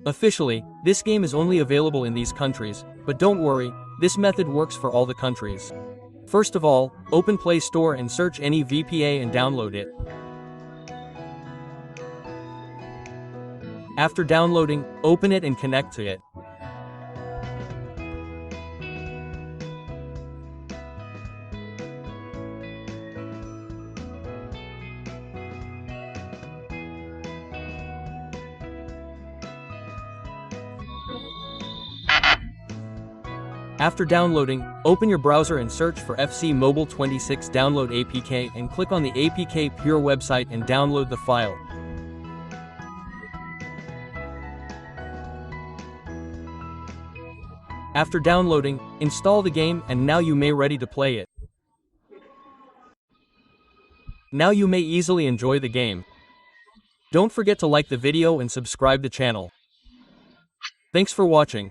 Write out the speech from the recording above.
Officially, this game is only available in these countries, but don't worry, this method works for all the countries. First of all, open Play Store and search any VPA and download it. After downloading, open it and connect to it. After downloading, open your browser and search for FC Mobile 26 Download APK and click on the APK Pure website and download the file. After downloading, install the game and now you may ready to play it. Now you may easily enjoy the game. Don't forget to like the video and subscribe the channel. Thanks for watching.